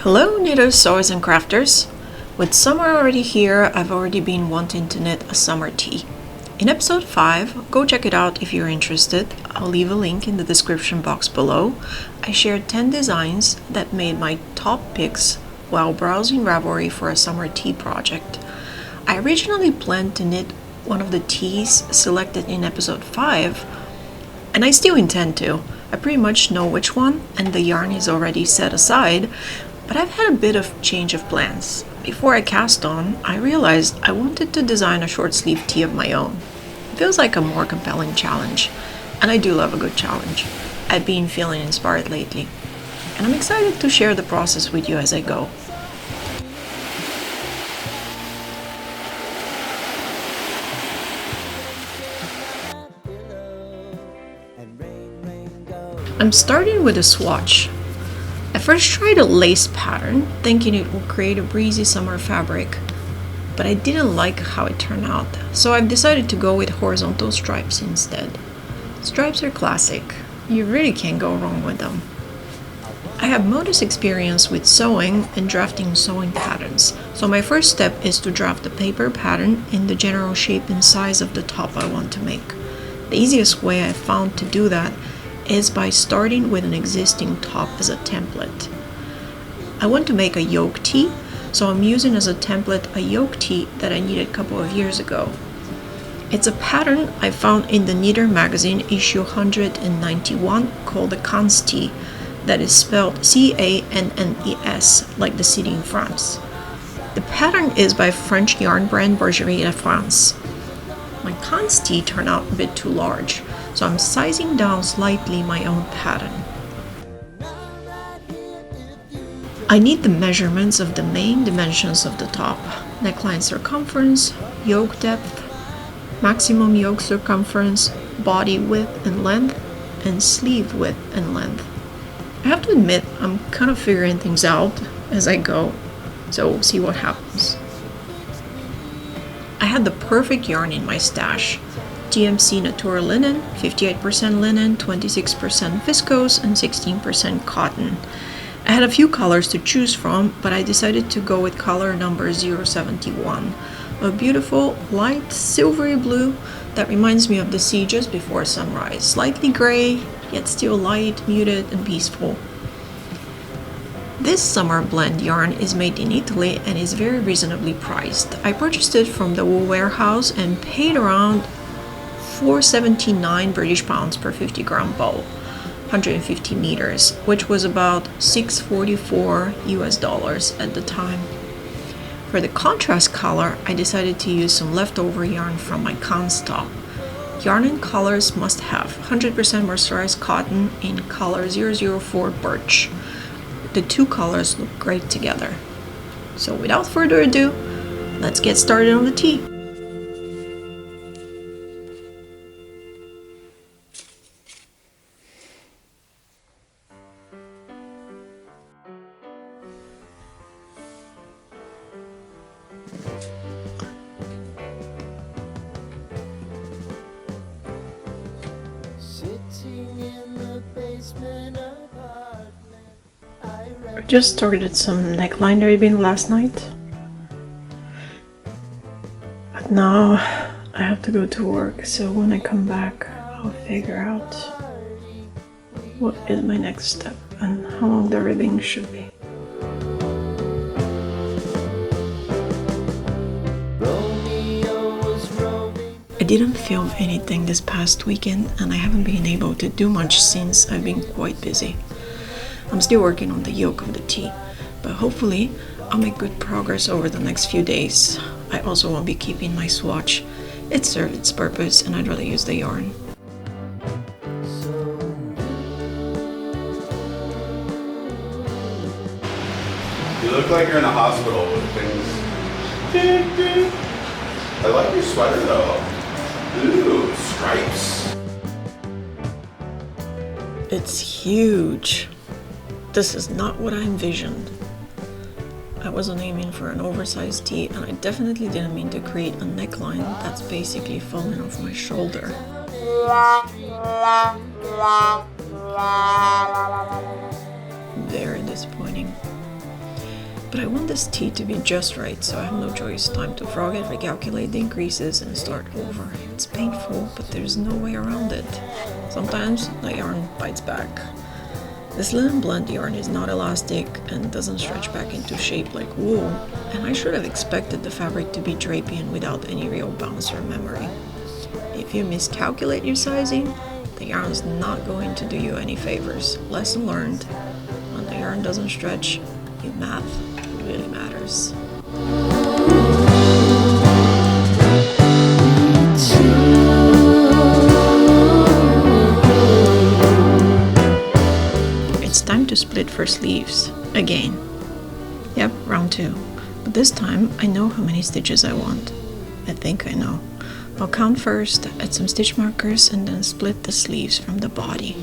Hello knitters, sewers and crafters. With summer already here, I've already been wanting to knit a summer tee. In episode 5, go check it out if you're interested. I'll leave a link in the description box below. I shared 10 designs that made my top picks while browsing Ravelry for a summer tee project. I originally planned to knit one of the tees selected in episode 5, and I still intend to. I pretty much know which one, and the yarn is already set aside, but I've had a bit of change of plans. Before I cast on, I realized I wanted to design a short sleeve tee of my own. It feels like a more compelling challenge, and I do love a good challenge. I've been feeling inspired lately, and I'm excited to share the process with you as I go. I'm starting with a swatch. I first tried a lace pattern, thinking it would create a breezy summer fabric, but I didn't like how it turned out, so I've decided to go with horizontal stripes instead. Stripes are classic. You really can't go wrong with them. I have modest experience with sewing and drafting sewing patterns, so my first step is to draft the paper pattern in the general shape and size of the top I want to make. The easiest way I found to do that is by starting with an existing top as a template. I want to make a yoke tee, so I'm using as a template a yoke tee that I knitted a couple of years ago. It's a pattern I found in the Knitter magazine issue 191 called the Cannes tee, that is spelled C-A-N-N-E-S, like the city in France. The pattern is by French yarn brand Bergerie de France. My Cannes tee turned out a bit too large, so I'm sizing down slightly my own pattern. I need the measurements of the main dimensions of the top: neckline circumference, yoke depth, maximum yoke circumference, body width and length, and sleeve width and length. I have to admit, I'm kind of figuring things out as I go, so we'll see what happens. I had the perfect yarn in my stash. D.M.C Natura Linen, 58% linen, 26% viscose, and 16% cotton. I had a few colors to choose from, but I decided to go with color number 071, a beautiful light silvery blue that reminds me of the sea just before sunrise, slightly gray, yet still light, muted, and peaceful. This summer blend yarn is made in Italy and is very reasonably priced. I purchased it from the wool warehouse and paid around £4.79 British pounds per 50 gram ball, 150 meters, which was about $6.44 US at the time. For the contrast color, I decided to use some leftover yarn from my Cannes top. Yarn and colors must have 100% mercerized cotton in color 004 birch. The two colors look great together. So without further ado, let's get started on the tee. I just started some neckline ribbing last night, but now I have to go to work, so when I come back I'll figure out what is my next step and how long the ribbing should be. I didn't film anything this past weekend and I haven't been able to do much since I've been quite busy. I'm still working on the yoke of the tee, but hopefully I'll make good progress over the next few days. I also won't be keeping my swatch. It served its purpose and I'd rather use the yarn. You look like you're in a hospital with things. I like your sweater though. Ooh, stripes. It's huge. This is not what I envisioned. I wasn't aiming for an oversized tee, and I definitely didn't mean to create a neckline that's basically falling off my shoulder. Very disappointing. But I want this tea to be just right, so I have no choice. Time to frog it, recalculate the increases, and start over. It's painful, but there's no way around it. Sometimes the yarn bites back. This linen blend yarn is not elastic and doesn't stretch back into shape like wool, and I should have expected the fabric to be drapey and without any real bounce or memory. If you miscalculate your sizing, the yarn's not going to do you any favors. Lesson learned: when the yarn doesn't stretch, your math really matters. It's time to split for sleeves again. Yep, round 2. But this time I know how many stitches I want. I think I know. I'll count first, add some stitch markers, and then split the sleeves from the body.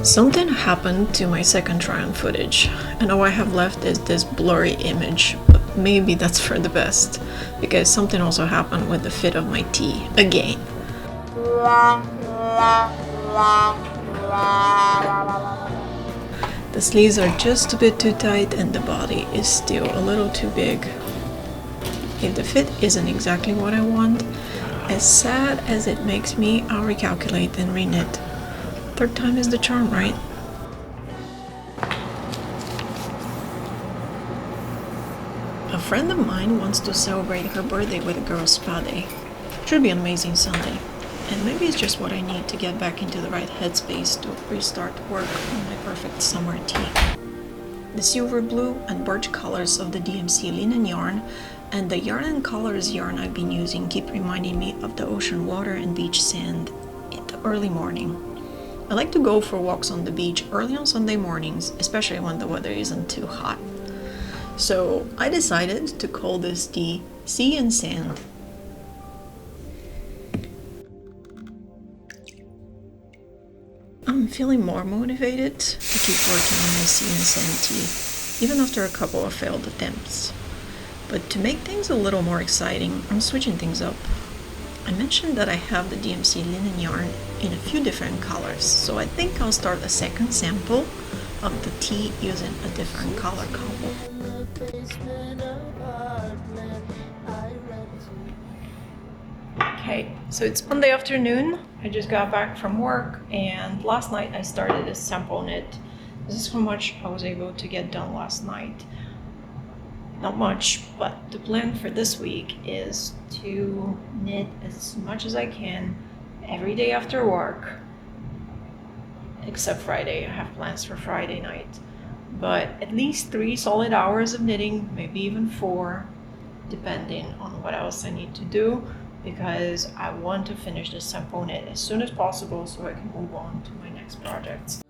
Something happened to my second try on footage, and all I have left is this blurry image, but maybe that's for the best, because something also happened with the fit of my tee, again. The sleeves are just a bit too tight and the body is still a little too big. If the fit isn't exactly what I want, as sad as it makes me, I'll recalculate and reknit. Third time is the charm, right? A friend of mine wants to celebrate her birthday with a girls' spa day. Should be an amazing Sunday. And maybe it's just what I need to get back into the right headspace to restart work on my perfect summer tee. The silver blue and birch colors of the D.M.C linen yarn and the Yarn and Colors yarn I've been using keep reminding me of the ocean water and beach sand in the early morning. I like to go for walks on the beach early on Sunday mornings, especially when the weather isn't too hot. So I decided to call this the Sea and Sand. I'm feeling more motivated to keep working on my Sea and Sand tee, even after a couple of failed attempts. But to make things a little more exciting, I'm switching things up. I mentioned that I have the D.M.C linen yarn in a few different colors, so I think I'll start a second sample of the tee using a different color combo. Okay, so it's Monday afternoon. I just got back from work, and last night I started a sample knit. This is how much I was able to get done last night. Not much, but the plan for this week is to knit as much as I can every day after work, except Friday. I have plans for Friday night, but at least 3 solid hours of knitting, maybe even 4, depending on what else I need to do, because I want to finish this sample knit as soon as possible so I can move on to my next projects.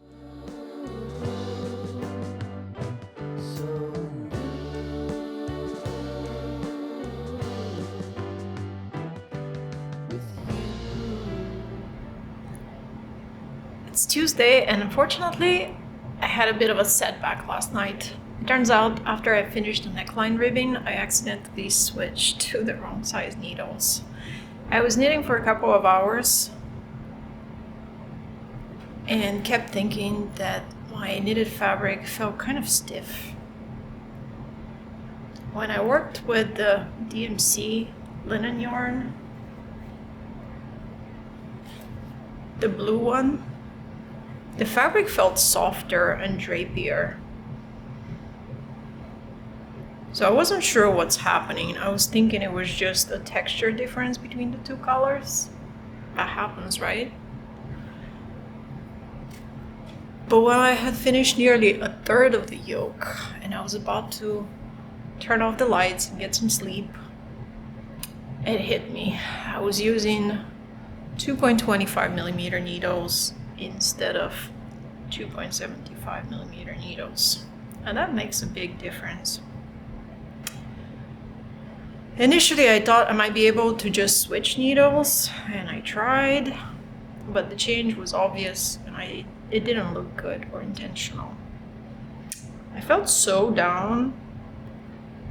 It's Tuesday, and unfortunately I had a bit of a setback last night. It turns out after I finished the neckline ribbing, I accidentally switched to the wrong size needles. I was knitting for a couple of hours and kept thinking that my knitted fabric felt kind of stiff. When I worked with the D.M.C linen yarn, the blue one, the fabric felt softer and drapier. So I wasn't sure what's happening. I was thinking it was just a texture difference between the 2 colors. That happens, right? But when I had finished nearly a third of the yoke and I was about to turn off the lights and get some sleep, it hit me. I was using 2.25mm needles instead of 2.75mm needles, and that makes a big difference. Initially, I thought I might be able to just switch needles, and I tried, but the change was obvious, and it didn't look good or intentional. I felt so down,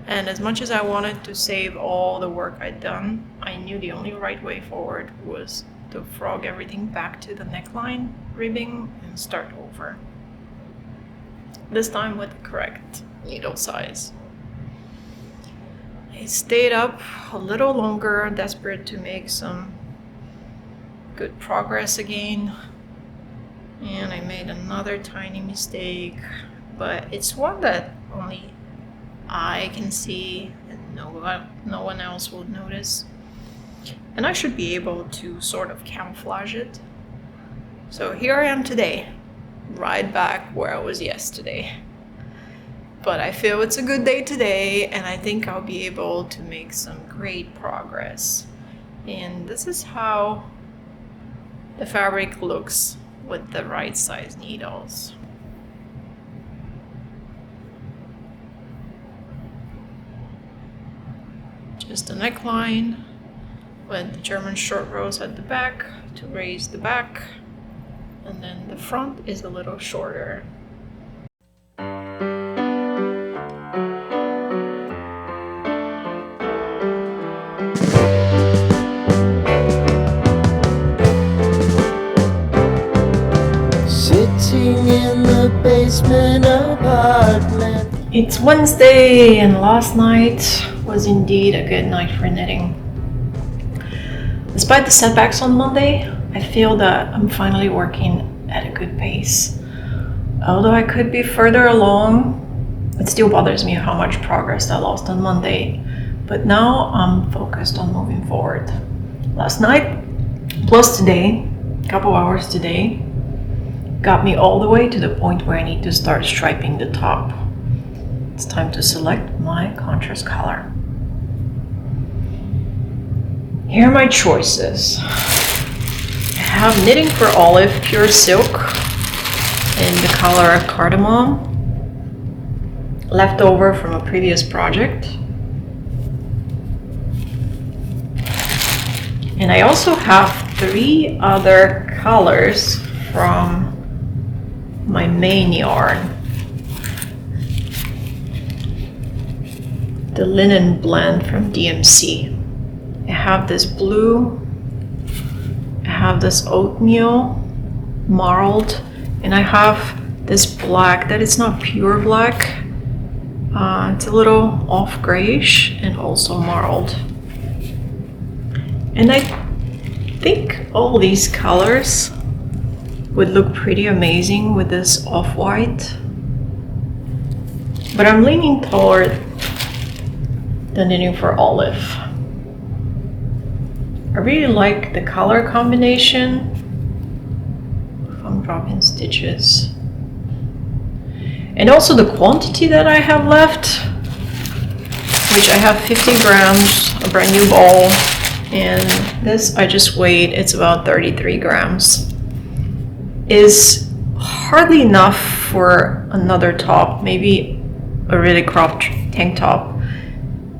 and as much as I wanted to save all the work I'd done, I knew the only right way forward was to frog everything back to the neckline ribbing and start over. This time with the correct needle size. I stayed up a little longer, desperate to make some good progress again. And I made another tiny mistake, but it's one that only I can see and no one else will notice. And I should be able to sort of camouflage it. So here I am today, right back where I was yesterday. But I feel it's a good day today, and I think I'll be able to make some great progress. And this is how the fabric looks with the right size needles. Just a neckline with the German short rows at the back to raise the back, and then the front is a little shorter. Sitting in the basement apartment. It's Wednesday, and last night was indeed a good night for knitting. Despite the setbacks on Monday, I feel that I'm finally working at a good pace. Although I could be further along, it still bothers me how much progress I lost on Monday. But now I'm focused on moving forward. Last night, plus today, a couple hours today, got me all the way to the point where I need to start striping the top. It's time to select my contrast color. Here are my choices. I have Knitting for Olive Pure Silk in the color Cardamom, left over from a previous project. And I also have 3 other colors from my main yarn. The linen blend from D.M.C. I have this blue, I have this oatmeal marled, and I have this black that is not pure black. It's a little off grayish and also marled. And I think all these colors would look pretty amazing with this off-white. But I'm leaning toward the Knitting for Olive. I really like the color combination. I'm dropping stitches. And also the quantity that I have left, which I have 50 grams, a brand new ball. And this I just weighed, it's about 33 grams. Is hardly enough for another top, maybe a really cropped tank top.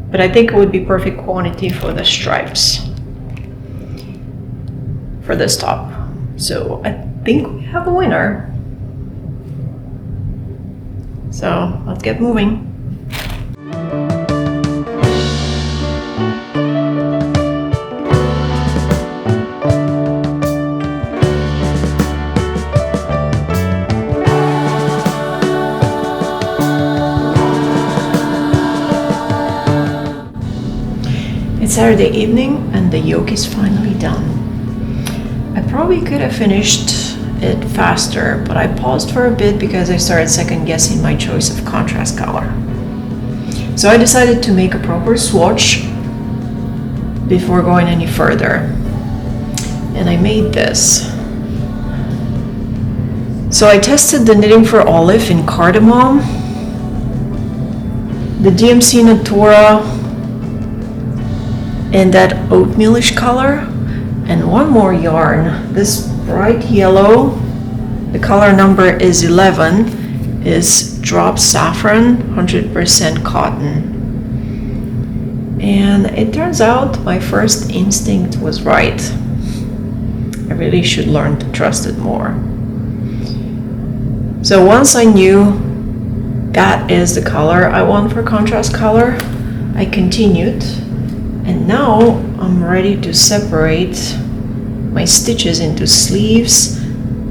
But I think it would be perfect quantity for the stripes for this top. So I think we have a winner. So let's get moving. It's Saturday evening and the yoke is finally done. I probably could have finished it faster, but I paused for a bit because I started second guessing my choice of contrast color. So I decided to make a proper swatch before going any further. And I made this. So I tested the Knitting for Olive in Cardamom, the D.M.C Natura in that oatmealish color, and one more yarn, this bright yellow, the color number is 11, is drop saffron 100% cotton. And it turns out my first instinct was right. I really should learn to trust it more. So once I knew that is the color I want for contrast color, I continued, and now I'm ready to separate my stitches into sleeves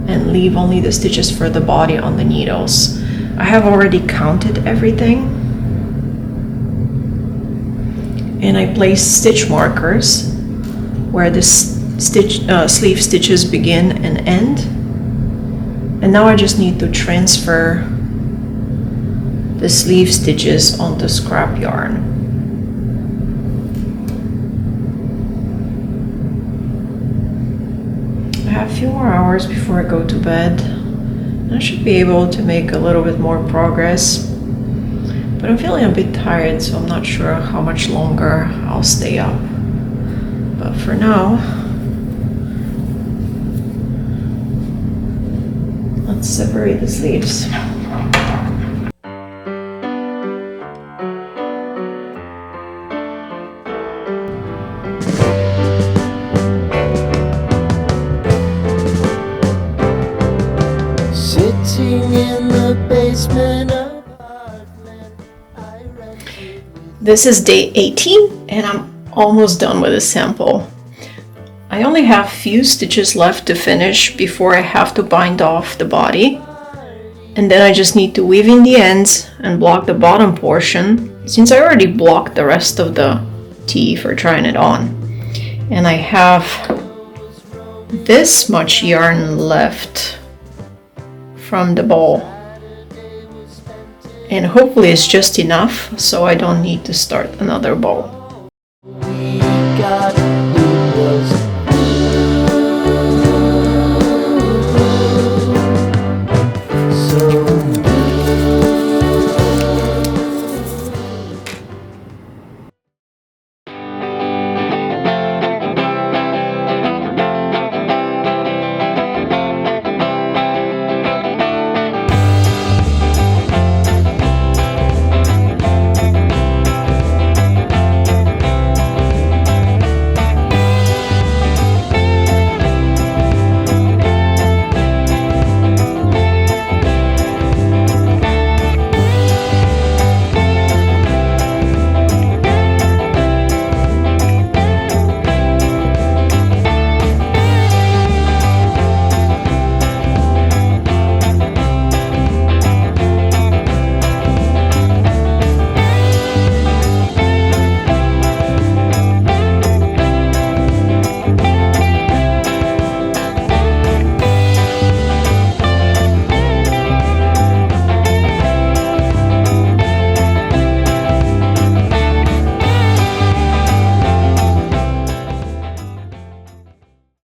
and leave only the stitches for the body on the needles. I have already counted everything, and I placed stitch markers where the sleeve stitches begin and end. And now I just need to transfer the sleeve stitches onto scrap yarn. I have a few more hours before I go to bed. I should be able to make a little bit more progress, but I'm feeling a bit tired, so I'm not sure how much longer I'll stay up. But for now, let's separate the sleeves. Sitting in the basement apartment, I rented. This is day 18, and I'm almost done with the sample. I only have few stitches left to finish before I have to bind off the body, and then I just need to weave in the ends and block the bottom portion, since I already blocked the rest of the tee for trying it on. And I have this much yarn left from the ball, and hopefully it's just enough so I don't need to start another ball. We got